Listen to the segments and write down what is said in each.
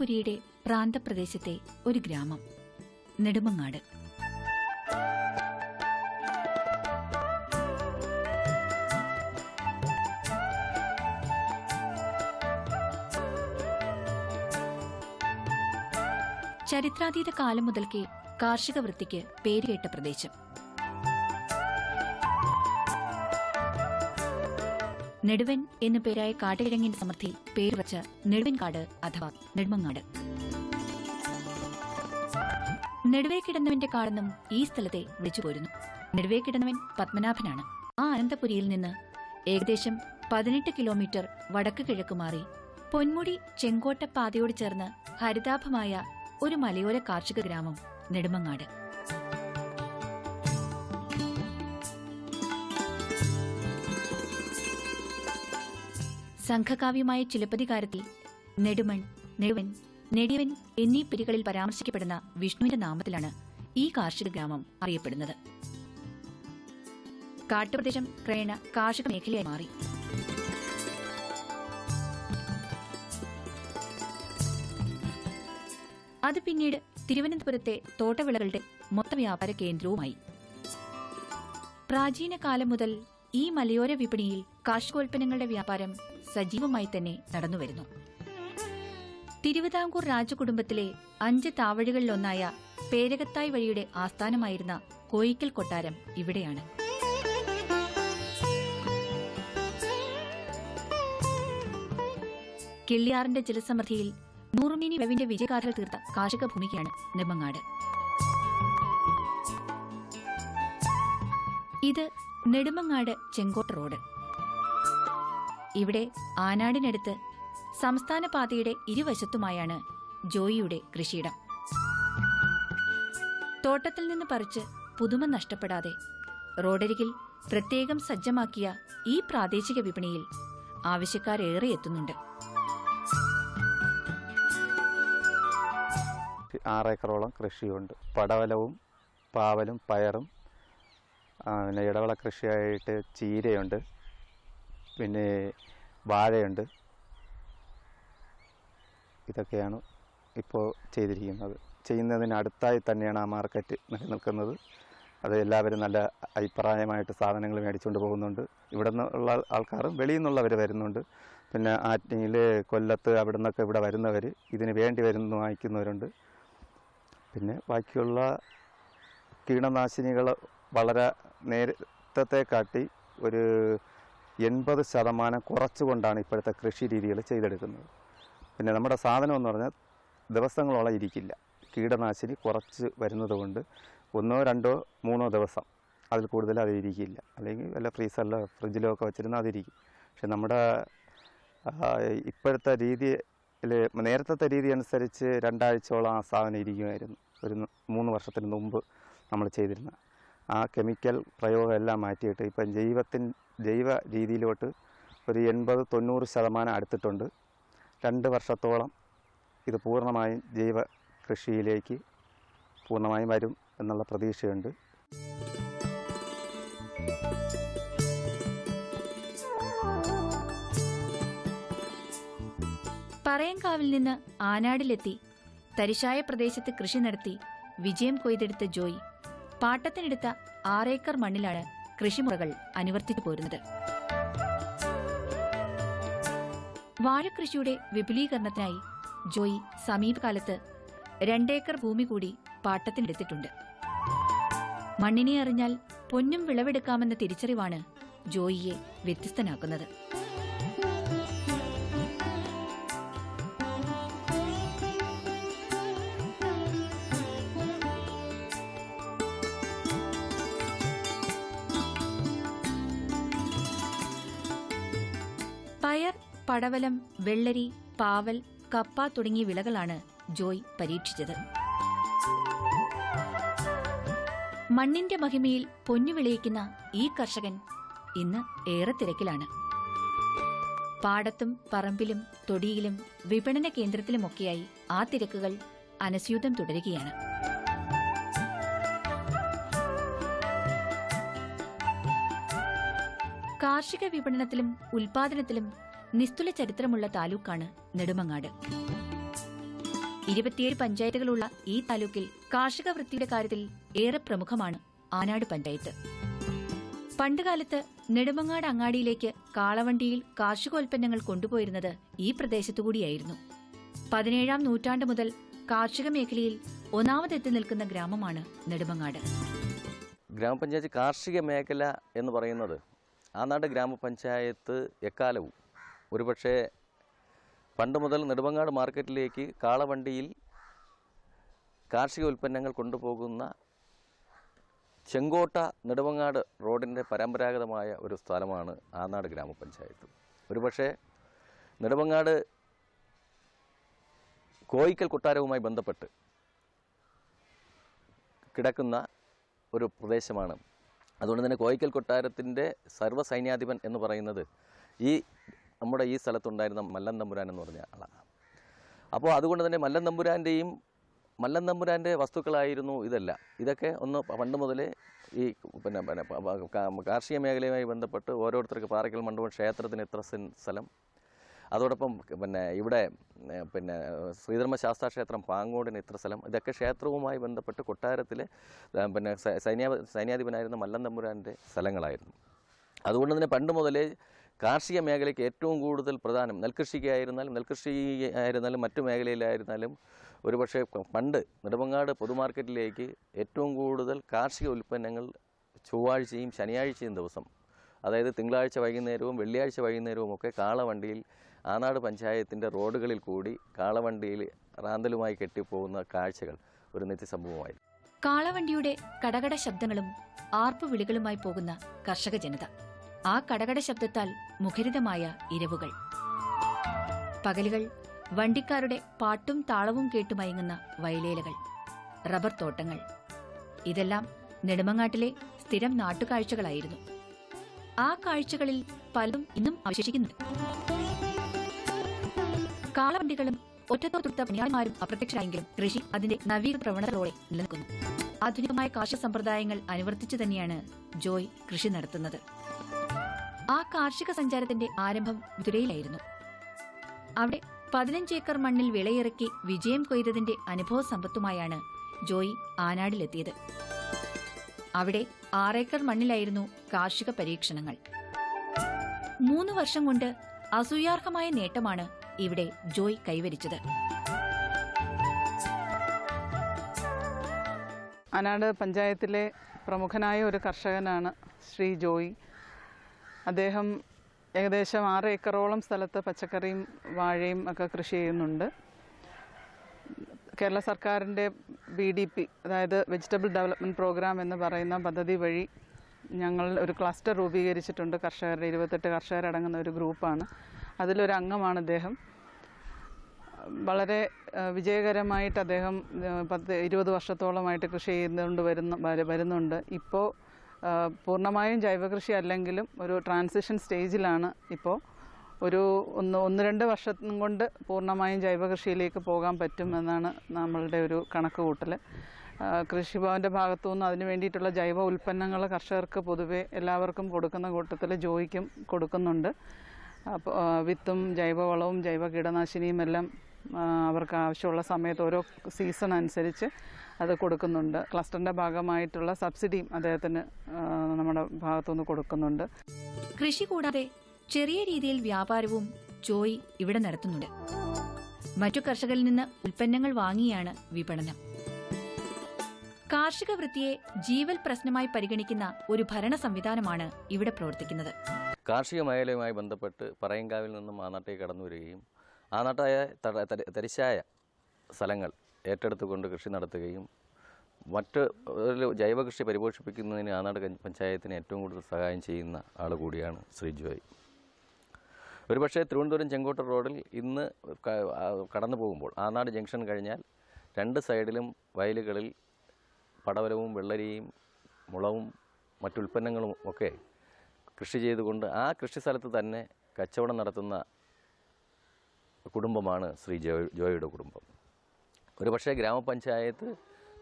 അനന്തപുരിയുടെ പ്രാന്തപ്രദേശത്തെ ഒരു ഗ്രാമം നെടുമങ്ങാട്. ചരിത്രാതീത കാലം മുതൽക്കേ കാർഷിക വൃത്തിക്ക് പേരുകേട്ട പ്രദേശം. നെടുവൻ എന്നു പേരായ കാട്ടുകിഴങ്ങിന്റെ സമൃദ്ധി പേരുവച്ച നെടുവൻകാട് അഥവാ നെടുമങ്ങാട്. നെടുവേ കിടന്നവന്റെ കാടെന്നും ഈ സ്ഥലത്തെ വിളിച്ചുപോരുന്നു. നെടുവേ കിടന്നവൻ പത്മനാഭനാണ്. ആ അനന്തപുരിയിൽ നിന്ന് ഏകദേശം 18 കിലോമീറ്റർ വടക്ക് കിഴക്ക് മാറി പൊന്മുടി ചെങ്കോട്ട പാതയോട് ചേർന്ന് ഹരിതാഭമായ ഒരു മലയോര കാർഷിക ഗ്രാമം നെടുമങ്ങാട്. സംഘകാവ്യമായ ചിലപ്പതികാരത്തിൽ നെടുമൺ, നെടുവൻ, നെടിയവൻ എന്നീ പേരുകളിൽ പരാമർശിക്കപ്പെടുന്ന വിഷ്ണുവിന്റെ നാമത്തിലാണ് ഈ കാർഷിക ഗ്രാമം അറിയപ്പെടുന്നത്. കാട്ടുപ്രദേശം ക്രമേണ കാർഷിക മേഖലയായി മാറി. അത് പിന്നീട് തിരുവനന്തപുരത്തെ തോട്ടവിളകളുടെ മൊത്ത വ്യാപാര കേന്ദ്രവുമായി. പ്രാചീന കാലം മുതൽ ഈ മലയോര വിപണിയിൽ കാർഷികോൽപ്പന്നങ്ങളുടെ വ്യാപാരം സജീവമായി തന്നെ നടന്നുവരുന്നു. തിരുവിതാംകൂർ രാജകുടുംബത്തിലെ 5 താവഴികളിലൊന്നായ പേരകത്തായ് വഴിയുടെ ആസ്ഥാനമായിരുന്ന കോയിക്കൽ കൊട്ടാരം ഇവിടെയാണ്. കിള്ളിയാറിന്റെ ജലസമൃദ്ധിയിൽ നൂറുമേനി വെവിന്റെ വിജയഗാഥകൾ തീർത്ത കാർഷിക ഭൂമിക്കാണ് നെടുമങ്ങാട്. ഇത് നെടുമങ്ങാട് ചെങ്കോട്ട റോഡ്. ഇവിടെ ആനാടിനടുത്ത് സംസ്ഥാന പാതയുടെ ഇരുവശത്തുമായാണ് ജോയിയുടെ കൃഷിയിടം. തോട്ടത്തിൽ നിന്ന് പറിച്ച് പുതുമ നഷ്ടപ്പെടാതെ റോഡരികിൽ പ്രത്യേകം സജ്ജമാക്കിയ ഈ പ്രാദേശിക വിപണിയിൽ ആവശ്യക്കാരേറെ എത്തുന്നുണ്ട്. 6 ഏക്കറോളം കൃഷിയുണ്ട്. പടവലവും പാവലും പയറും, പിന്നെ ഇടവിള കൃഷിയായിട്ട് ചീരയുണ്ട്, പിന്നെ വാഴയുണ്ട്. ഇതൊക്കെയാണ് ഇപ്പോൾ ചെയ്തിരിക്കുന്നത്. ചെയ്യുന്നതിനടുത്തായി തന്നെയാണ് ആ മാർക്കറ്റ് നിലനിൽക്കുന്നത്. അത് എല്ലാവരും നല്ല അഭിപ്രായമായിട്ട് സാധനങ്ങൾ മേടിച്ചുകൊണ്ട് പോകുന്നുണ്ട്. ഇവിടെ നിന്നുള്ള ആൾക്കാരും വെളിയിൽ നിന്നുള്ളവർ വരുന്നുണ്ട്. പിന്നെ ആറ്റിങ്ങിൽ, കൊല്ലത്ത് അവിടെ നിന്നൊക്കെ ഇവിടെ വരുന്നവർ ഇതിന് വേണ്ടി വരുന്ന വാങ്ങിക്കുന്നവരുണ്ട്. പിന്നെ ബാക്കിയുള്ള കീടനാശിനികൾ വളരെ നേരത്തെ കാട്ടി ഒരു 80% കുറച്ചുകൊണ്ടാണ് ഇപ്പോഴത്തെ കൃഷി രീതികൾ ചെയ്തെടുക്കുന്നത്. പിന്നെ നമ്മുടെ സാധനം എന്ന് പറഞ്ഞാൽ ദിവസങ്ങളോളം ഇരിക്കില്ല. കീടനാശിനി കുറച്ച് വരുന്നത് കൊണ്ട് 1, 2, 3 ദിവസം അതിൽ കൂടുതൽ അത് ഇരിക്കില്ല. അല്ലെങ്കിൽ വല്ല ഫ്രീസറിലോ ഫ്രിഡ്ജിലോ ഒക്കെ വെച്ചിരുന്നാൽ അതിരിക്കും. പക്ഷെ നമ്മുടെ ഇപ്പോഴത്തെ രീതിയിൽ, നേരത്തെ രീതി അനുസരിച്ച് 2 ആഴ്ചയോളം ആ സാധനം ഇരിക്കുമായിരുന്നു. ഒരു 3 വർഷത്തിന് മുമ്പ് നമ്മൾ ചെയ്തിരുന്ന ആ കെമിക്കൽ പ്രയോഗം എല്ലാം മാറ്റിയിട്ട് ഇപ്പം ജൈവ രീതിയിലോട്ട് ഒരു 80-90% അടുത്തിട്ടുണ്ട്. 2 വർഷത്തോളം ഇത് പൂർണ്ണമായും ജൈവ കൃഷിയിലേക്ക് പൂർണ്ണമായും വരും എന്നുള്ള പ്രതീക്ഷയുണ്ട്. പറയങ്കാവിൽ നിന്ന് ആനാടിലെത്തി തരിശായ പ്രദേശത്ത് കൃഷി നടത്തി വിജയം കൊയ്തെടുത്ത ജോയ് പാട്ടത്തിനെടുത്ത 6 ഏക്കർ മണ്ണിലാണ് കൃഷിമുറകൾ അനുവർത്തിച്ചു പോരുന്നത്. വാഴകൃഷിയുടെ വിപുലീകരണത്തിനായി ജോയ് സമീപകാലത്ത് 2 ഏക്കർ ഭൂമി കൂടി പാട്ടത്തിനെടുത്തിട്ടുണ്ട്. മണ്ണിനെ അറിഞ്ഞാൽ പൊന്നും വിളവെടുക്കാമെന്ന തിരിച്ചറിവാണ് ജോയിയെ വ്യത്യസ്തനാക്കുന്നത്. പയർ, പടവലം, വെള്ളരി, പാവൽ, കപ്പ തുടങ്ങിയ വിളകളാണ് ജോയ് പരീക്ഷിച്ചത്. മണ്ണിന്റെ മഹിമയിൽ പൊന്നു വിളയിക്കുന്ന ഈ കർഷകൻ ഇന്ന് ഏറെ തിരക്കിലാണ്. പാടത്തും പറമ്പിലും തൊടിയിലും വിപണന കേന്ദ്രത്തിലുമൊക്കെയായി ആ തിരക്കുകൾ അനസ്യൂതം തുടരുകയാണ്. കാർഷിക വിപണനത്തിലും ഉൽപാദനത്തിലും നിസ്തുല ചരിത്രമുള്ള താലൂക്കാണ് നെടുമങ്ങാട്. 27 പഞ്ചായത്തുകളുള്ള ഈ താലൂക്കിൽ കാർഷിക വൃത്തിയുടെ കാര്യത്തിൽ ഏറെ പ്രമുഖമാണ് ആനാട് പഞ്ചായത്ത്. പണ്ടുകാലത്ത് നെടുമങ്ങാട് അങ്ങാടിയിലേക്ക് കാളവണ്ടിയിൽ കാർഷികോൽപ്പന്നങ്ങൾ കൊണ്ടുപോയിരുന്നത് ഈ പ്രദേശത്തുകൂടിയായിരുന്നു. 17ാം നൂറ്റാണ്ട് മുതൽ കാർഷിക മേഖലയിൽ ഒന്നാമതെത്തി നിൽക്കുന്ന ഗ്രാമമാണ് നെടുമങ്ങാട്. ഗ്രാമപഞ്ചായത്ത് കാർഷിക മേഖല എന്ന് പറയുന്നത് ആനാട് ഗ്രാമപഞ്ചായത്ത് എക്കാലവും ഒരുപക്ഷെ പണ്ട് മുതൽ നെടുമങ്ങാട് മാർക്കറ്റിലേക്ക് കാളവണ്ടിയിൽ കാർഷിക ഉൽപ്പന്നങ്ങൾ കൊണ്ടുപോകുന്ന ചെങ്കോട്ട നെടുമങ്ങാട് റോഡിൻ്റെ പരമ്പരാഗതമായ ഒരു സ്ഥലമാണ് ആനാട് ഗ്രാമപഞ്ചായത്ത്. ഒരുപക്ഷെ നെടുമങ്ങാട് കോയിക്കൽ കൊട്ടാരവുമായി ബന്ധപ്പെട്ട് കിടക്കുന്ന ഒരു പ്രദേശമാണ്. അതുകൊണ്ട് തന്നെ കോയിക്കൽ കൊട്ടാരത്തിൻ്റെ സർവ്വസൈന്യാധിപൻ എന്ന് പറയുന്നത് നമ്മുടെ ഈ സ്ഥലത്തുണ്ടായിരുന്ന മല്ലൻ തമ്പുരാൻ എന്ന് പറഞ്ഞ ആളാണ്. അപ്പോൾ അതുകൊണ്ട് തന്നെ മല്ലൻ തമ്പുരാൻ്റെ വസ്തുക്കളായിരുന്നു ഇതൊക്കെ പണ്ട് മുതലേ ഈ കാർഷിക മേഖലയുമായി ബന്ധപ്പെട്ട് ഓരോരുത്തർക്ക് പാറയ്ക്കൽ മണ്ഡപം ക്ഷേത്രത്തിന് ഇത്ര സ്ഥലം, അതോടൊപ്പം ഇവിടെ ശ്രീധർമ്മശാസ്താ ക്ഷേത്രം പാങ്ങോടിന് ഇത്ര സ്ഥലം, ഇതൊക്കെ ക്ഷേത്രവുമായി ബന്ധപ്പെട്ട് കൊട്ടാരത്തിലെ സൈന്യാധിപനായിരുന്ന മല്ലൻ തമ്പുരാൻ്റെ സ്ഥലങ്ങളായിരുന്നു. അതുകൊണ്ട് തന്നെ പണ്ട് മുതലേ കാർഷിക മേഖലയ്ക്ക് ഏറ്റവും കൂടുതൽ പ്രധാനം നെൽകൃഷി ആയിരുന്നാലും മറ്റു മേഖലയിലായിരുന്നാലും ഒരുപക്ഷെ പണ്ട് നെടുമങ്ങാട് പൊതുമാർക്കറ്റിലേക്ക് ഏറ്റവും കൂടുതൽ കാർഷിക ഉൽപ്പന്നങ്ങൾ ചൊവ്വാഴ്ചയും ശനിയാഴ്ചയും ദിവസം, അതായത് തിങ്കളാഴ്ച വൈകുന്നേരവും വെള്ളിയാഴ്ച വൈകുന്നേരവും ഒക്കെ കാളവണ്ടിയിൽ ആനാട് പഞ്ചായത്തിൻ്റെ റോഡുകളിൽ കൂടി കാളവണ്ടിയിൽ റാന്തലുമായി കെട്ടിപ്പോകുന്ന കാഴ്ചകൾ ഒരു നിത്യസംഭവമായിരുന്നു. കാളവണ്ടിയുടെ കടകട ശബ്ദങ്ങളും ആർപ്പുവിളികളുമായി പോകുന്ന കർഷക ജനത, ആ കടകട ശബ്ദത്താൽ മുഖരിതമായ ഇരവുകൾ, പകലുകൾ വണ്ടിക്കാരുടെ പാട്ടും താളവും കേട്ടുമയങ്ങുന്ന വയലേലകൾ, റബ്ബർ തോട്ടങ്ങൾ, ഇതെല്ലാം നെടുമങ്ങാട്ടിലെ സ്ഥിരം നാട്ടുകാഴ്ചകളായിരുന്നു. ആ കാഴ്ചകളിൽ പലതും ഇന്നും അവശേഷിക്കുന്നുണ്ട്. കാളവണ്ടികളും ഒറ്റത്തോടുത്ത പണിയാന്മാരും അപ്രത്യക്ഷരായെങ്കിലും കൃഷി അതിന്റെ നവീകരണ പ്രവണതയോടെ നിലനിൽക്കുന്നു. ആധുനികമായ കാർഷിക സമ്പ്രദായങ്ങൾ അനുവർത്തിച്ചു തന്നെയാണ് ജോയ് കൃഷി നടത്തുന്നത്. ആ കാർഷിക സഞ്ചാരത്തിന്റെ ആരംഭം മധുരയിലായിരുന്നു. അവിടെ 15 ഏക്കർ മണ്ണിൽ വിളയിറക്കി വിജയം കൊയ്തതിന്റെ അനുഭവ സമ്പത്തുമായാണ് ജോയ് ആനാടിലെത്തിയത്. അവിടെ 6 ഏക്കർ മണ്ണിലായിരുന്നു കാർഷിക പരീക്ഷണങ്ങൾ. 3 വർഷം കൊണ്ട് അസൂയാർഹമായ നേട്ടമാണ് ഇവിടെ ജോയ് കൈവരിച്ചത്. ആനാട് പഞ്ചായത്തിലെ പ്രമുഖനായ ഒരു കർഷകനാണ് ശ്രീ ജോയ്. അദ്ദേഹം ഏകദേശം 6 ഏക്കറോളം സ്ഥലത്ത് പച്ചക്കറിയും വാഴയും ഒക്കെ കൃഷി ചെയ്യുന്നുണ്ട്. കേരള സർക്കാരിൻ്റെ BDP, അതായത് വെജിറ്റബിൾ ഡെവലപ്മെൻറ്റ് പ്രോഗ്രാം എന്ന് പറയുന്ന പദ്ധതി വഴി ഞങ്ങൾ ഒരു ക്ലസ്റ്റർ രൂപീകരിച്ചിട്ടുണ്ട്. 28 കർഷകരടങ്ങുന്ന ഒരു ഗ്രൂപ്പാണ്. അതിലൊരു അംഗമാണ് അദ്ദേഹം. വളരെ വിജയകരമായിട്ട് അദ്ദേഹം 20 വർഷത്തോളമായിട്ട് കൃഷി ചെയ്തുകൊണ്ട് വരുന്നുണ്ട്. ഇപ്പോൾ പൂർണ്ണമായും ജൈവകൃഷി അല്ലെങ്കിലും ഒരു ട്രാൻസിഷൻ സ്റ്റേജിലാണ്. ഇപ്പോൾ ഒരു 1-2 വർഷം കൊണ്ട് പൂർണ്ണമായും ജൈവകൃഷിയിലേക്ക് പോകാൻ പറ്റും എന്നാണ് നമ്മളുടെ ഒരു കണക്ക് കൂട്ടൽ. കൃഷിഭവൻ്റെ ഭാഗത്തുനിന്ന് അതിന് വേണ്ടിയിട്ടുള്ള ജൈവ ഉൽപ്പന്നങ്ങൾ കർഷകർക്ക് പൊതുവെ എല്ലാവർക്കും കൊടുക്കുന്ന കൂട്ടത്തിൽ ജോയിക്കും കൊടുക്കുന്നുണ്ട്. അപ്പോൾ വിത്തും ജൈവവളവും ജൈവ കീടനാശിനിയും എല്ലാം അവർക്ക് ആവശ്യമുള്ള സമയത്ത് ഓരോ സീസൺ അനുസരിച്ച് അത് കൊടുക്കുന്നുണ്ട്. ക്ലസ്റ്ററിൻ്റെ ഭാഗമായിട്ടുള്ള സബ്സിഡിയും അദ്ദേഹത്തിന് നമ്മുടെ ഭാഗത്തുനിന്ന് കൊടുക്കുന്നുണ്ട്. കൃഷി കൂടാതെ ചെറിയ രീതിയിൽ വ്യാപാരവും ജോയ് ഇവിടെ നടത്തുന്നുണ്ട്. മറ്റു കർഷകരിൽ നിന്ന് ഉൽപ്പന്നങ്ങൾ വാങ്ങിയാണ് വിപണനം. കാർഷിക വൃത്തിയെ ജീവൽ പ്രശ്നമായി പരിഗണിക്കുന്ന ഒരു ഭരണ സംവിധാനമാണ് ഇവിടെ പ്രവർത്തിക്കുന്നത്. കാർഷിക മേഖലയുമായി ബന്ധപ്പെട്ട് പറയങ്കാവിൽ നിന്നും ആനാട്ടേക്ക് കടന്നു വരികയും ആനാട്ടായ തരിശായ സ്ഥലങ്ങൾ ഏറ്റെടുത്തുകൊണ്ട് കൃഷി നടത്തുകയും മറ്റ് ജൈവകൃഷി പരിപോഷിപ്പിക്കുന്നതിന് ആനാട് പഞ്ചായത്തിന് ഏറ്റവും കൂടുതൽ സഹായം ചെയ്യുന്ന ആൾ കൂടിയാണ് ശ്രീ ജോയ്. ഒരുപക്ഷെ തിരുവനന്തപുരം ചെങ്കോട്ട റോഡിൽ ഇന്ന് കടന്നു പോകുമ്പോൾ ആനാട് ജംഗ്ഷൻ കഴിഞ്ഞാൽ 2 സൈഡിലും വയലുകളിൽ പടവലവും വെള്ളരിയും മുളവും മറ്റുൽപ്പന്നങ്ങളും ഒക്കെ കൃഷി ചെയ്തുകൊണ്ട് ആ കൃഷി സ്ഥലത്ത് തന്നെ കച്ചവടം നടത്തുന്ന കുടുംബമാണ് ശ്രീ ജോയിയുടെ കുടുംബം. ഒരുപക്ഷെ ഗ്രാമപഞ്ചായത്ത്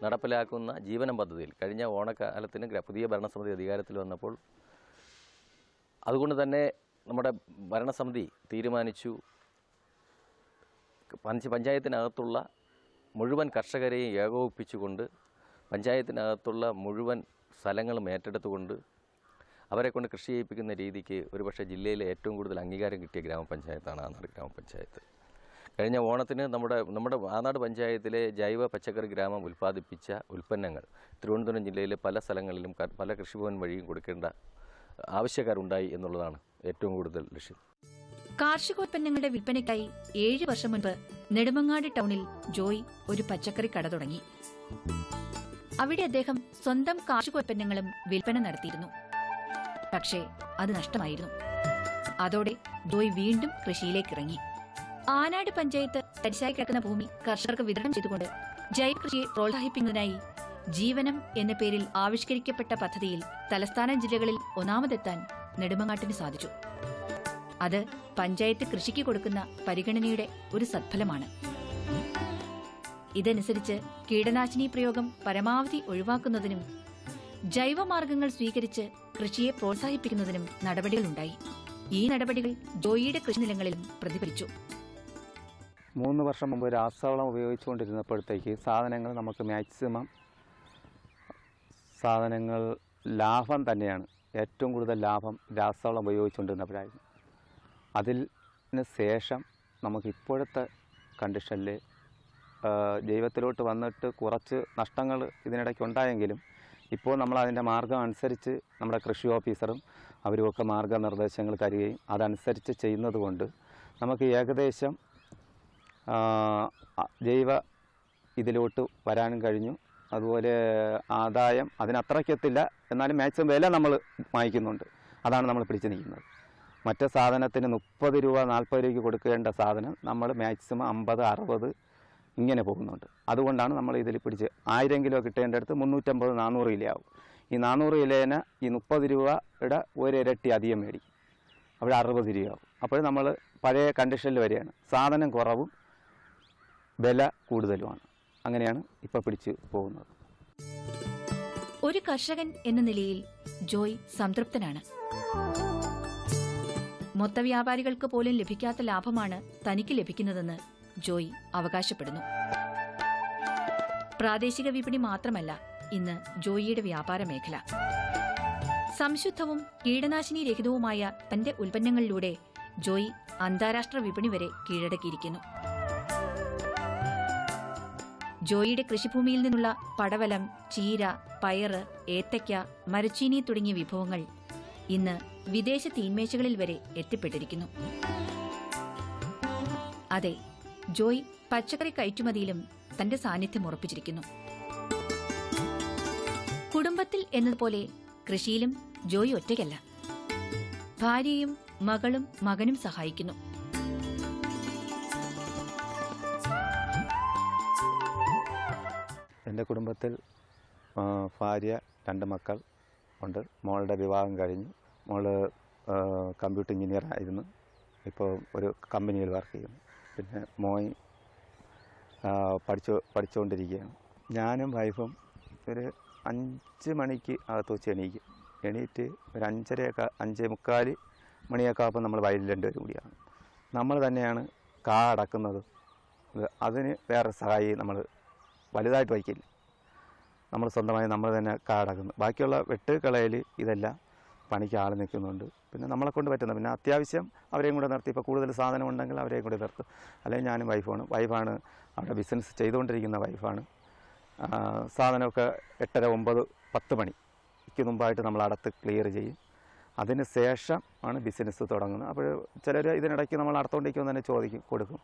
നടപ്പിലാക്കുന്ന ജീവനം പദ്ധതിയിൽ കഴിഞ്ഞ ഓണക്കാലത്തിന് പുതിയ ഭരണസമിതി അധികാരത്തിൽ വന്നപ്പോൾ അതുകൊണ്ട് തന്നെ നമ്മുടെ ഭരണസമിതി തീരുമാനിച്ചു പഞ്ചായത്തിനകത്തുള്ള മുഴുവൻ കർഷകരെയും ഏകോപിപ്പിച്ചുകൊണ്ട് പഞ്ചായത്തിനകത്തുള്ള മുഴുവൻ സ്ഥലങ്ങളും ഏറ്റെടുത്തുകൊണ്ട് അവരെ കൊണ്ട് കൃഷി ചെയ്യിപ്പിക്കുന്ന രീതിക്ക് ഒരുപക്ഷെ ജില്ലയിലെ ഏറ്റവും കൂടുതൽ അംഗീകാരം കിട്ടിയ ഗ്രാമപഞ്ചായത്താണ് ആനാട് ഗ്രാമപഞ്ചായത്ത്. കഴിഞ്ഞ ഓണത്തിന് നമ്മുടെ ആനാട് പഞ്ചായത്തിലെ ജൈവ പച്ചക്കറി ഗ്രാമം ഉൽപ്പാദിപ്പിച്ച ഉൽപ്പന്നങ്ങൾ തിരുവനന്തപുരം ജില്ലയിലെ പല സ്ഥലങ്ങളിലും പല കൃഷിഭവൻ വഴിയും കൊടുക്കേണ്ട ആവശ്യക്കാരുണ്ടായി എന്നുള്ളതാണ് ഏറ്റവും കൂടുതൽ ലക്ഷ്യം. കാർഷികോൽപ്പന്നങ്ങളുടെ വിൽപ്പനയ്ക്കായി 7 വർഷം മുൻപ് നെടുമങ്ങാട് ടൗണിൽ ജോയ് ഒരു പച്ചക്കറി കട തുടങ്ങി. അവിടെ അദ്ദേഹം സ്വന്തം കാർഷികോൽപ്പന്നങ്ങളും വിൽപ്പന നടത്തിയിരുന്നു. പക്ഷേ അത് നഷ്ടമായിരുന്നു. അതോടെ ജോയ് വീണ്ടും കൃഷിയിലേക്കിറങ്ങി. ആനാട് പഞ്ചായത്ത് തരിശായി കിടക്കുന്ന ഭൂമി കർഷകർക്ക് വിതരണം ചെയ്തുകൊണ്ട് ജൈവ കൃഷിയെ പ്രോത്സാഹിപ്പിക്കുന്നതിനായി ജീവനം എന്ന പേരിൽ ആവിഷ്കരിക്കപ്പെട്ട പദ്ധതിയിൽ തലസ്ഥാന ജില്ലകളിൽ ഒന്നാമതെത്താൻ നെടുമങ്ങാട്ടിന് സാധിച്ചു. അത് പഞ്ചായത്ത് കൃഷിക്ക് കൊടുക്കുന്ന പരിഗണനയുടെ ഒരു സത്ഫലമാണ്. ഇതനുസരിച്ച് കീടനാശിനി പ്രയോഗം പരമാവധി ഒഴിവാക്കുന്നതിനും ജൈവമാർഗങ്ങൾ സ്വീകരിച്ച് കൃഷിയെ പ്രോത്സാഹിപ്പിക്കുന്നതിനും നടപടികളുണ്ടായി. ഈ നടപടികൾ ജോയിയുടെ കൃഷിനിലങ്ങളിലും പ്രതിഫലിച്ചു. 3 വർഷം മുമ്പ് രാസവളം ഉപയോഗിച്ചുകൊണ്ടിരുന്നപ്പോഴത്തേക്ക് സാധനങ്ങൾ നമുക്ക് മാക്സിമം ലാഭം തന്നെയാണ്. ഏറ്റവും കൂടുതൽ ലാഭം രാസവളം ഉപയോഗിച്ചുകൊണ്ടിരുന്നപ്പോഴായിരുന്നു. അതിന് ശേഷം നമുക്ക് ഇപ്പോഴത്തെ കണ്ടീഷനിൽ ജൈവത്തിലോട്ട് വന്നിട്ട് കുറച്ച് നഷ്ടങ്ങൾ ഇതിനിടയ്ക്ക് ഉണ്ടായെങ്കിലും ഇപ്പോൾ നമ്മൾ അതിൻ്റെ മാർഗ്ഗം അനുസരിച്ച് നമ്മുടെ കൃഷി ഓഫീസറും അവരുമൊക്കെ മാർഗ്ഗനിർദ്ദേശങ്ങൾ തരികയും അതനുസരിച്ച് ചെയ്യുന്നത് കൊണ്ട് നമുക്ക് ഏകദേശം ജൈവ ഇതിലോട്ട് വരാനും കഴിഞ്ഞു. അതുപോലെ ആദായം അതിനത്രയ്ക്കെത്തില്ല, എന്നാലും മാക്സിമം വില നമ്മൾ വാങ്ങിക്കുന്നുണ്ട്. അതാണ് നമ്മൾ പിടിച്ചു നിൽക്കുന്നത്. മറ്റേ സാധനത്തിന് 30 രൂപ 40 രൂപയ്ക്ക് കൊടുക്കേണ്ട സാധനം നമ്മൾ മാക്സിമം 50, 60 ഇങ്ങനെ പോകുന്നുണ്ട്. അതുകൊണ്ടാണ് നമ്മൾ ഇതിൽ പിടിച്ച് 1000 കിലോ കിട്ടേണ്ട അടുത്ത് 350, 400 കിലോ ആവും. ഈ 400 കിലോന് ഈ 30 രൂപയുടെ ഒരിരട്ടി അധികം മേടിക്കും. അവിടെ 60 രൂപയാവും. അപ്പോൾ നമ്മൾ പഴയ കണ്ടീഷനിൽ വരികയാണ്. സാധനം കുറവും വില കൂടുതലുമാണ്. അങ്ങനെയാണ് ഇപ്പോൾ പിടിച്ച് പോകുന്നത്. ഒരു കർഷകൻ എന്ന നിലയിൽ ജോയ് സംതൃപ്തനാണ്. മൊത്തവ്യാപാരികൾക്ക് പോലും ലഭിക്കാത്ത ലാഭമാണ് തനിക്ക് ലഭിക്കുന്നതെന്ന് ജോയ് അവകാശപ്പെടുന്നു. പ്രാദേശിക വിപണി മാത്രമല്ല ഇന്ന് ജോയിയുടെ വ്യാപാര മേഖല. സംശുദ്ധവും കീടനാശിനി രഹിതവുമായ തന്റെ ഉൽപ്പന്നങ്ങളിലൂടെ ജോയ് അന്താരാഷ്ട്ര വിപണി വരെ കീഴടക്കിയിരിക്കുന്നു. ജോയിയുടെ കൃഷിഭൂമിയിൽ നിന്നുള്ള പടവലം, ചീര, പയറ്, ഏത്തയ്ക്ക, മരച്ചീനി തുടങ്ങിയ വിഭവങ്ങൾ ഇന്ന് വിദേശ തീന്മേശകളിൽ വരെ എത്തിപ്പെട്ടിരിക്കുന്നു. അതെ, ജോയ് പച്ചക്കറി കയറ്റുമതിയിലും തന്റെ സാന്നിധ്യം ഉറപ്പിച്ചിരിക്കുന്നു. കുടുംബത്തിൽ എന്നതുപോലെ കൃഷിയിലും ജോയ് ഒറ്റയ്ക്കല്ല. ഭാര്യയും മകളും മകനും സഹായിക്കുന്നു. എൻ്റെ കുടുംബത്തിൽ ഭാര്യ, 2 മക്കൾ ഉണ്ട്. മോളുടെ വിവാഹം കഴിഞ്ഞു. മോള് കമ്പ്യൂട്ടർ എഞ്ചിനീയർ ആയിരുന്നു. ഇപ്പോൾ ഒരു കമ്പനിയിൽ വർക്ക് ചെയ്യുന്നു. പിന്നെ മോൻ പഠിച്ചുകൊണ്ടിരിക്കുകയാണ്. ഞാനും വൈഫും ഒരു 5 മണിക്ക് അകത്ത് വെച്ച് എണീക്കും. എണീറ്റ് ഒരു 5:45 മണിയൊക്കെ ആകുമ്പോൾ നമ്മൾ വയലിൽ 2 പേരും കൂടിയാണ്. നമ്മൾ തന്നെയാണ് അടക്കുന്നത്. അതിന് വേറെ സഹായി നമ്മൾ വലുതായിട്ട് വയ്ക്കില്ല. നമ്മൾ സ്വന്തമായി നമ്മൾ തന്നെ അടക്കുന്നു. ബാക്കിയുള്ള വെട്ടുകളയിൽ ഇതെല്ലാം പണിക്ക് ആൾ നിൽക്കുന്നുണ്ട്. പിന്നെ നമ്മളെ കൊണ്ട് പറ്റുന്നത്, പിന്നെ അത്യാവശ്യം അവരെയും കൂടെ നിർത്തി, ഇപ്പോൾ കൂടുതൽ സാധനം ഉണ്ടെങ്കിൽ അവരെയും കൂടെ നിർത്തും. അല്ലെങ്കിൽ ഞാനും വൈഫാണ് അവിടെ ബിസിനസ് ചെയ്തുകൊണ്ടിരിക്കുന്ന വൈഫാണ്. സാധനമൊക്കെ 8:30, 9, 10 മണിക്ക് മുമ്പായിട്ട് നമ്മൾ അടത്ത് ക്ലിയർ ചെയ്യും. അതിന് ശേഷം ആണ് ബിസിനസ് തുടങ്ങുന്നത്. അപ്പോൾ ചിലർ ഇതിനിടയ്ക്ക് നമ്മൾ അടത്തോണ്ടിരിക്കുമെന്ന് തന്നെ കൊടുക്കും.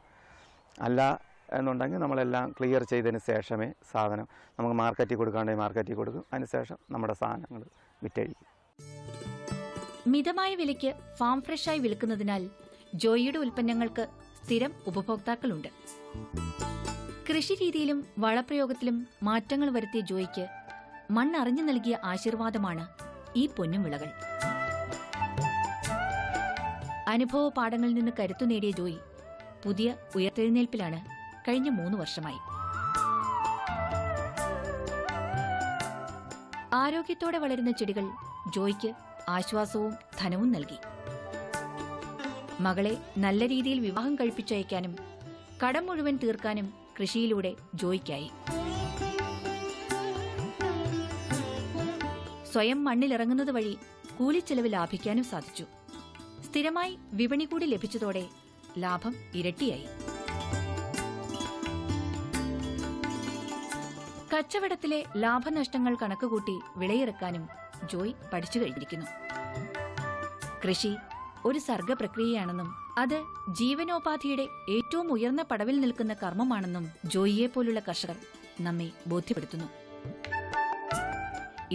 അല്ല എന്നുണ്ടെങ്കിൽ നമ്മളെല്ലാം ക്ലിയർ ചെയ്തതിന് ശേഷമേ സാധനം നമുക്ക് മാർക്കറ്റിൽ കൊടുക്കാണ്ടെങ്കിൽ മാർക്കറ്റിൽ കൊടുക്കും. അതിനുശേഷം നമ്മുടെ സാധനങ്ങൾ വിറ്റഴിക്കും. മിതമായ വിലയ്ക്ക് ഫാം ഫ്രഷായി വിൽക്കുന്നതിനാൽ ജോയിയുടെ ഉൽപ്പന്നങ്ങൾക്ക് സ്ഥിരം ഉപഭോക്താക്കളുണ്ട്. കൃഷിരീതിയിലും വളപ്രയോഗത്തിലും മാറ്റങ്ങൾ വരുത്തിയ ജോയിക്ക് മണ്ണറിഞ്ഞു നൽകിയ ആശീർവാദമാണ് ഈ പൊന്നും വിളകൾ. അനുഭവ പാഠങ്ങളിൽ നിന്ന് കരുത്തു നേടിയ ജോയി പുതിയ ഉയർത്തെഴുന്നേൽപ്പിലാണ് കഴിഞ്ഞ 3 വർഷമായി. ആരോഗ്യത്തോടെ വളരുന്ന ചെടികൾ ജോയിക്ക് ആശ്വാസവും ധനവും നൽകി. മകളെ നല്ല രീതിയിൽ വിവാഹം കഴിപ്പിച്ചയക്കാനും കടം മുഴുവൻ തീർക്കാനും കൃഷിയിലൂടെ ജോയിക്കായി. സ്വയം മണ്ണിലിറങ്ങുന്നത് വഴി കൂലിച്ചെലവ് ലാഭിക്കാനും സാധിച്ചു. സ്ഥിരമായി വിപണി കൂടി ലഭിച്ചതോടെ ലാഭം ഇരട്ടിയായി. കച്ചവടത്തിലെ ലാഭനഷ്ടങ്ങൾ കണക്കുകൂട്ടി വിളയിറക്കാനും ജോയ് പഠിച്ചു കഴിഞ്ഞിരിക്കുന്നു. കൃഷി ഒരു സർഗപ്രക്രിയയാണെന്നും അത് ജീവനോപാധിയുടെ ഏറ്റവും ഉയർന്ന പടവിൽ നിൽക്കുന്ന കർമ്മമാണെന്നും ജോയിയെ പോലുള്ള കർഷകർ നമ്മെ ബോധ്യപ്പെടുത്തുന്നു.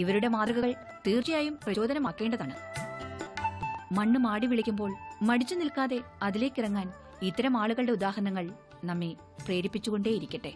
ഇവരുടെ മാതൃകകൾ തീർച്ചയായും പ്രചോദനമാക്കേണ്ടതാണ്. മണ്ണ് മാടി വിളിക്കുമ്പോൾ മടിച്ചു നിൽക്കാതെ അതിലേക്കിറങ്ങാൻ ഇത്തരം ആളുകളുടെ ഉദാഹരണങ്ങൾ നമ്മെ പ്രേരിപ്പിച്ചുകൊണ്ടേയിരിക്കട്ടെ.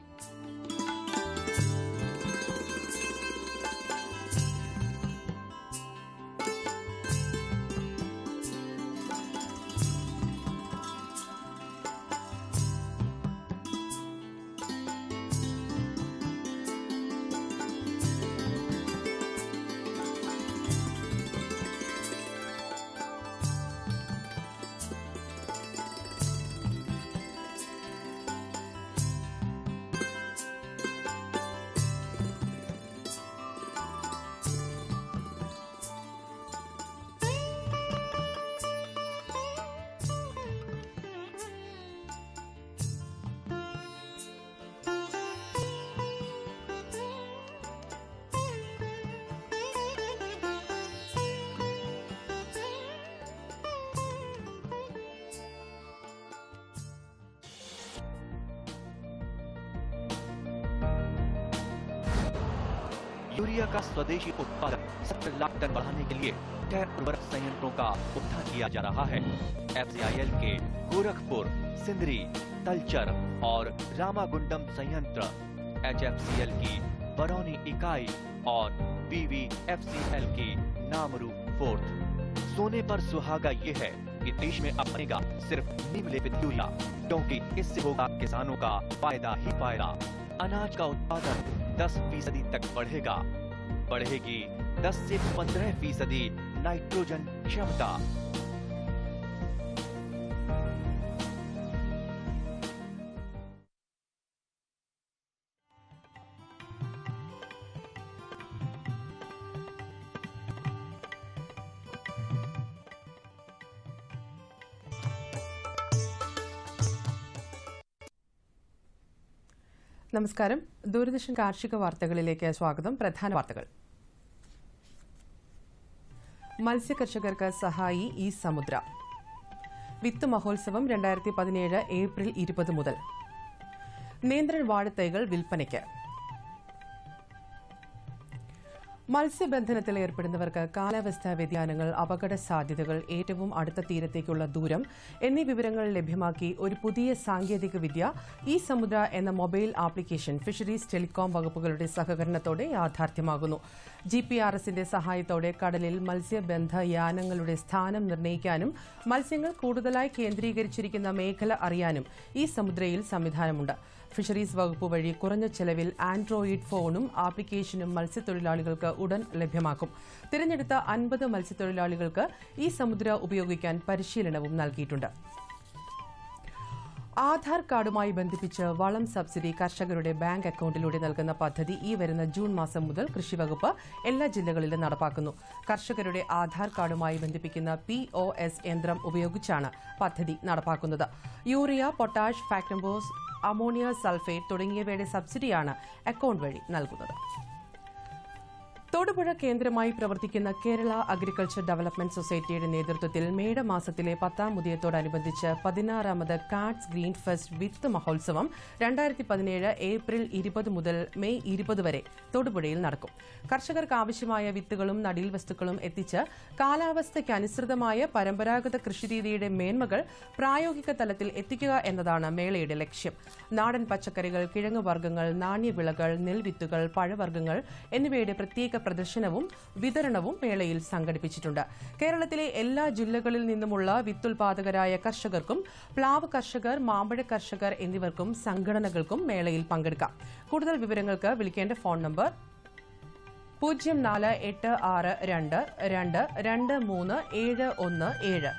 यूरिया का स्वदेशी उत्पादन 70 लाख टन बढ़ाने के लिए 6 उर्वरक संयंत्रों का उद्घाटन किया जा रहा है। FCIL के गोरखपुर, सिंदरी, तलचर और रामागुंडम संयंत्र, HFCL की बरौनी इकाई और BVFCL की नामरू फोर्थ। सोने पर सुहागा ये है कि देश में अब बनेगा सिर्फ नीम लेपित यूरिया, क्योंकि इससे होगा किसानों का फायदा ही फायदा। अनाज का उत्पादन 10% तक बढ़ेगा। बढ़ेगी 10 से 15% नाइट्रोजन क्षमता। നമസ്കാരം. ദൂരദർശൻ കാർഷിക വാർത്തകളിലേക്ക് സ്വാഗതം. പ്രധാന വാർത്തകൾ. മത്സ്യകർഷകർക്ക് സഹായി ഈ സമുദ്ര. വിത്ത് മഹോത്സവം 2017 ഏപ്രിൽ 20 മുതൽ. നേന്ത്രൻ വാഴത്തൈകൾ വിൽപ്പനയ്ക്ക്. മത്സ്യബന്ധനത്തിൽ ഏർപ്പെടുന്നവർക്ക് കാലാവസ്ഥാ വ്യതിയാനങ്ങൾ, അപകട സാധ്യതകൾ, ഏറ്റവും അടുത്ത തീരത്തേക്കുള്ള ദൂരം എന്നീ വിവരങ്ങൾ ലഭ്യമാക്കി ഒരു പുതിയ സാങ്കേതിക വിദ്യ ഈ സമുദ്ര എന്ന മൊബൈൽ ആപ്ലിക്കേഷൻ ഫിഷറീസ്, ടെലികോം വകുപ്പുകളുടെ സഹകരണത്തോടെ യാഥാർത്ഥ്യമാകുന്നു. GPRSന്റെ സഹായത്തോടെ കടലിൽ മത്സ്യബന്ധ യാനങ്ങളുടെ സ്ഥാനം നിർണ്ണയിക്കാനും മത്സ്യങ്ങൾ കൂടുതലായി കേന്ദ്രീകരിച്ചിരിക്കുന്ന മേഖല അറിയാനും ഈ സമുദ്രയിൽ സംവിധാനമുണ്ട്. ഫിഷറീസ് വകുപ്പ് വഴി കുറഞ്ഞ ചെലവിൽ ആൻഡ്രോയിഡ് ഫോണും ആപ്ലിക്കേഷനും മത്സ്യത്തൊഴിലാളികൾക്ക് ഉടൻ ലഭ്യമാക്കും. തിരഞ്ഞെടുത്ത 50 മത്സ്യത്തൊഴിലാളികൾക്ക് ഈ സമുദ്ര ഉപയോഗിക്കാൻ പരിശീലനവും നൽകിയിട്ടുണ്ട്. ആധാർ കാർഡുമായി ബന്ധിപ്പിച്ച് വളം സബ്സിഡി കർഷകരുടെ ബാങ്ക് അക്കൌണ്ടിലൂടെ നൽകുന്ന പദ്ധതി ഈ വരുന്ന ജൂൺ മാസം മുതൽ കൃഷിവകുപ്പ് എല്ലാ ജില്ലകളിലും നടപ്പാക്കുന്നു. കർഷകരുടെ ആധാർ കാർഡുമായി ബന്ധിപ്പിക്കുന്ന POS യന്ത്രം ഉപയോഗിച്ചാണ് പദ്ധതി നടപ്പാക്കുന്നത്. Urea, potash, Factamfos, ammonia sulphate തുടങ്ങിയവയുടെ സബ്സിഡിയാണ് അക്കൌണ്ട് വഴി നൽകുന്നത്. തൊടുപുഴ കേന്ദ്രമായി പ്രവർത്തിക്കുന്ന കേരള അഗ്രികൾച്ചർ ഡെവലപ്മെന്റ് സൊസൈറ്റിയുടെ നേതൃത്വത്തിൽ മേടമാസത്തിലെ 10-ാം ഉദയത്തോടനുബന്ധിച്ച് 16ാമത് കാഡ്സ് ഗ്രീൻ ഫെസ്റ്റ് വിത്ത് മഹോത്സവം 2017 ഏപ്രിൽ 20 മുതൽ മെയ് 20 വരെ തൊടുപുഴയിൽ നടക്കും. കർഷകർക്ക് ആവശ്യമായ വിത്തുകളും നടീൽ വസ്തുക്കളും എത്തിച്ച് കാലാവസ്ഥയ്ക്കനുസൃതമായ പരമ്പരാഗത കൃഷിരീതിയുടെ മേന്മകൾ പ്രായോഗിക തലത്തിൽ എത്തിക്കുക എന്നതാണ് മേളയുടെ ലക്ഷ്യം. നാടൻ പച്ചക്കറികൾ, കിഴങ്ങുവർഗ്ഗങ്ങൾ, നാണ്യവിളകൾ, നെൽവിത്തുകൾ, പഴവർഗ്ഗങ്ങൾ എന്നിവയുടെ പ്രത്യേക പ്രദർശനവും വിതരണവും മേളയിൽ സംഘടിപ്പിച്ചിട്ടുണ്ട്. കേരളത്തിലെ എല്ലാ ജില്ലകളിൽ നിന്നുമുള്ള വിത്തുൽപാദകരായ കർഷകർക്കും പ്ലാവ് കർഷകർ, മാമ്പഴ കർഷകർ എന്നിവർക്കും സംഘടനകൾക്കും മേളയിൽ പങ്കെടുക്കാം. കൂടുതൽ വിവരങ്ങൾക്ക് വിളിക്കേണ്ട ഫോൺ നമ്പർ 0486222317.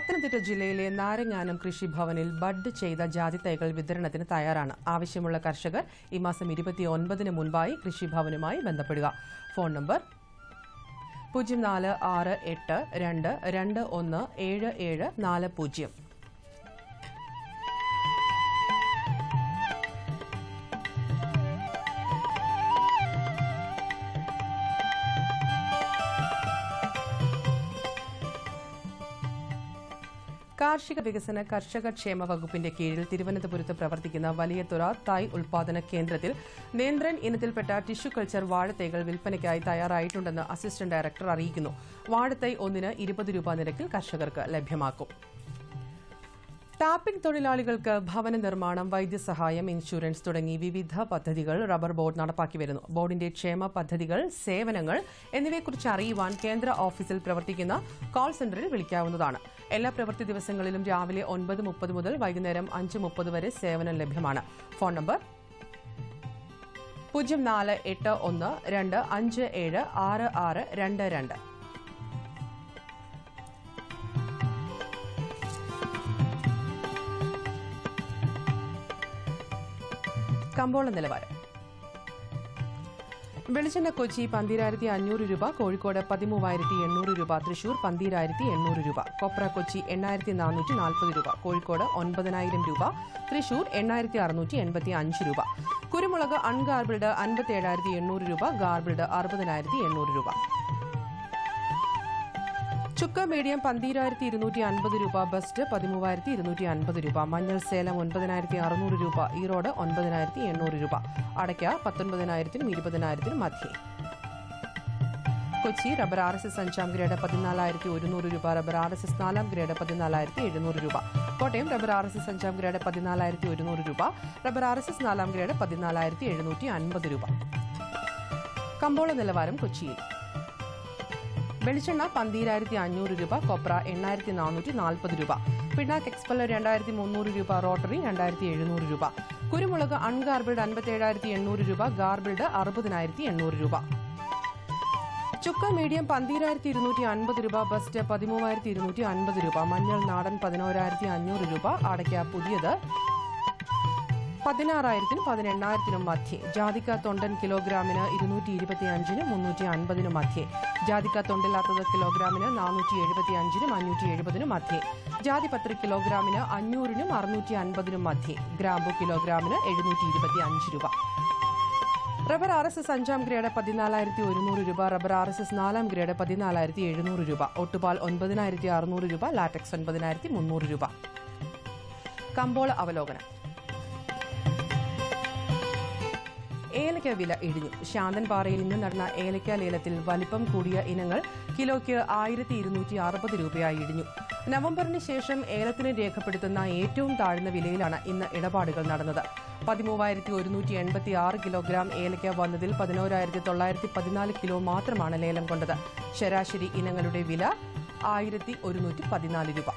പത്തനംതിട്ട ജില്ലയിലെ നാരങ്ങാനം കൃഷിഭവനിൽ ബഡ് ചെയ്ത ജാതിത്തൈകൾ വിതരണത്തിന് തയ്യാറാണ്. ആവശ്യമുള്ള കർഷകർ ഈ മാസം 29 മുൻപായി കൃഷിഭവനുമായി ബന്ധപ്പെടുക. Phone number 0482217740. കാർഷിക വികസന കർഷക ക്ഷേമ വകുപ്പിന്റെ കീഴിൽ തിരുവനന്തപുരത്ത് പ്രവർത്തിക്കുന്ന വലിയതുറ തൈ ഉൽപാദന കേന്ദ്രത്തിൽ നേന്ത്രൻ ഇനത്തിൽപ്പെട്ട ടിഷ്യൂ കൾച്ചർ വാഴത്തൈകൾ വിൽപ്പനയ്ക്കായി തയ്യാറായിട്ടുണ്ടെന്ന് അസിസ്റ്റന്റ് ഡയറക്ടർ അറിയിക്കുന്നു. വാഴത്തൈ ഒന്നിന് 20 രൂപ നിരക്കിൽ കർഷകർക്ക് ലഭ്യമാക്കും. ടാപ്പിംഗ് തൊഴിലാളികൾക്ക് ഭവന നിർമ്മാണം, വൈദ്യസഹായം, ഇൻഷുറൻസ് തുടങ്ങി വിവിധ പദ്ധതികൾ റബ്ബർ ബോർഡ് നടപ്പാക്കി വരുന്നു. ബോർഡിന്റെ ക്ഷേമ പദ്ധതികൾ, സേവനങ്ങൾ എന്നിവയെക്കുറിച്ച് അറിയുവാൻ കേന്ദ്ര ഓഫീസിൽ പ്രവർത്തിക്കുന്ന കോൾ സെന്ററിൽ വിളിക്കാവുന്നതാണ്. എല്ലാ പ്രവൃത്തി ദിവസങ്ങളിലും രാവിലെ 9:30 മുതൽ വൈകുന്നേരം 5:30 വരെ സേവനം ലഭ്യമാണ്. Phone number 048125766622. കമ്പോള നിലവാരം. വെളിച്ചെണ്ണ കൊച്ചി 12,500 രൂപ, കോഴിക്കോട് 13,800 രൂപ, തൃശൂർ 12,800 രൂപ. കൊപ്ര കൊച്ചി 8,440 രൂപ, കോഴിക്കോട് 9,000 രൂപ, തൃശൂർ 8,685 രൂപ. കുരുമുളക് അൺഗാർബിൾഡ് 57,800 രൂപ, ഗാർബിൾഡ് 60,800 രൂപ. ചുക്ക മീഡിയം 12,250 രൂപ, ബസ്റ്റ് 13,250 രൂപ, മഞ്ഞൾ സേലം 9,600 രൂപ, ഈറോഡ് 9,800 രൂപ, അടയ്ക്ക 19,000-നും 20,000-നും മധ്യേ. കൊച്ചി റബ്ബർ RSS 5ാം ഗ്രേഡ് 14,100 രൂപ, റബ്ബർ RSS 4ാം ഗ്രേഡ് 14,700 രൂപ. കോട്ടയം റബ്ബർ RSS 5ാം ഗ്രേഡ് 14,100 രൂപ, റബ്ബർ RSS 4ാം ഗ്രേഡ് 14,750 രൂപ. കമ്പോള നിലവാരം കൊച്ചിയിൽ. വെളിച്ചെണ്ണ 12,500 രൂപ, കൊപ്ര 8,440 രൂപ, പിണ്ണാക്ക് എക്സ്പെല്ലർ 2,300 രൂപ, റോട്ടറി 2,700 രൂപ. കുരുമുളക് അൺഗാർബിൾഡ് 57,800 രൂപ, ഗാർബിൾഡ് 60,800 രൂപ. ചുക്ക മീഡിയം 12,250 രൂപ, ബസ്റ്റ് 13,250 രൂപ, മഞ്ഞൾ നാടൻ 11,500 രൂപ, അടയ്ക്ക പുതിയത് 16,000-നും 18,000-നും മധ്യേ. ജാതിക്ക തൊണ്ടൻ കിലോഗ്രാമിന് 225-നും 350-നും മധ്യേ. ജാതിക്ക തൊണ്ടില്ലാത്തത് കിലോഗ്രാമിന് 475-നും 570-നും മധ്യേ. ജാതിപത്രി കിലോഗ്രാമിന് 500-നും 650-നും മധ്യേ. ഗ്രാമ്പു കിലോഗ്രാമിന് 725 രൂപ. റബ്ബർ RSS 5ാം ഗ്രേഡ് 14,100 രൂപ, റബ്ബർ RSS 4ാം ഗ്രേഡ് 14,700 രൂപ, ഒട്ടുപാൽ 9,600 രൂപ, ലാറ്റക്സ് 9,300 രൂപ. കമ്പോള അവലോകനം. ഏലക്ക വില ഇടിഞ്ഞു. ശാന്തൻപാറയിൽ ഇന്ന് നടന്ന ഏലക്ക ലേലത്തിൽ വലിപ്പം കൂടിയ ഇനങ്ങൾ കിലോയ്ക്ക് 1,260 രൂപയായി ഇടിഞ്ഞു. നവംബറിന് ശേഷം ഏലത്തിന് രേഖപ്പെടുത്തുന്ന ഏറ്റവും താഴ്ന്ന വിലയിലാണ് ഇന്ന് ഇടപാടുകൾ നടന്നത്. 13,186 കിലോഗ്രാം ഏലക്ക വന്നതിൽ 11,914 കിലോ മാത്രമാണ് ലേലം കൊണ്ടത്. ശരാശരി ഇനങ്ങളുടെ വില 1,114 രൂപ.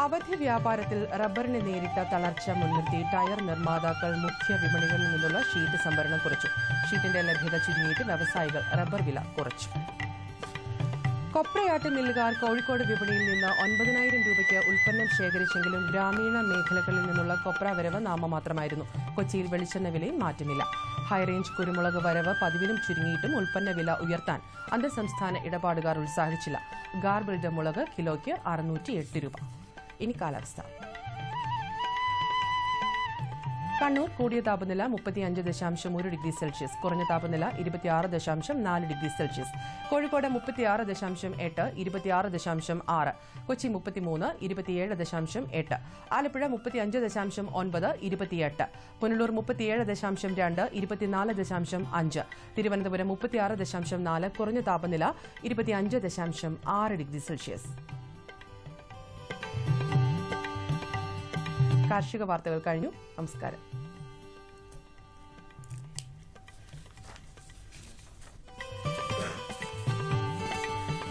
അവധി വ്യാപാരത്തിൽ റബ്ബറിന് നേരിട്ട തളർച്ച മുൻനിർത്തി ടയർ നിർമ്മാതാക്കൾ മുഖ്യ വിപണികളിൽ നിന്നുള്ള ഷീറ്റ് സംഭരണം കുറച്ചു. ഷീറ്റിന്റെ ലഭ്യത ചുരുങ്ങിയിട്ട് വ്യവസായികൾ റബ്ബർ വില കുറച്ചു. കൊപ്രയാട്ട് മില്ലുകാർ കോഴിക്കോട് വിപണിയിൽ നിന്ന് 9,000 രൂപയ്ക്ക് ഉൽപ്പന്നം ശേഖരിച്ചെങ്കിലും ഗ്രാമീണ മേഖലകളിൽ നിന്നുള്ള കൊപ്ര വരവ് നാമമാത്രമായിരുന്നു. കൊച്ചിയിൽ വെളിച്ചെണ്ണ വിലയിൽ മാറ്റമില്ല. ഹൈറേഞ്ച് കുരുമുളക് വരവ് പതിവിലും ചുരുങ്ങിയിട്ടും ഉൽപ്പന്ന വില ഉയർത്താൻ അന്തർസംസ്ഥാന ഇടപാടുകാർ ഉത്സാഹിച്ചില്ല. ഗാർബിൾഡ് മുളക് കിലോയ്ക്ക് 608 രൂപ. ഇനി കാലാവസ്ഥ. കണ്ണൂർ കൂടിയ താപനില 35.1 ഡിഗ്രി സെൽഷ്യസ്, കുറഞ്ഞ താപനില 26.4 ഡിഗ്രി സെൽഷ്യസ്. കോഴിക്കോട് 36.8, 26.6. കൊച്ചി 33, 27.8. ആലപ്പുഴ 35.9, 28. പുനലൂർ 37.2, 24.5. തിരുവനന്തപുരം 36.4, കുറഞ്ഞ താപനില 25.6 ഡിഗ്രി സെൽഷ്യസ്. കാർഷിക വാർത്തകൾ കഴിഞ്ഞു. നമസ്കാരം.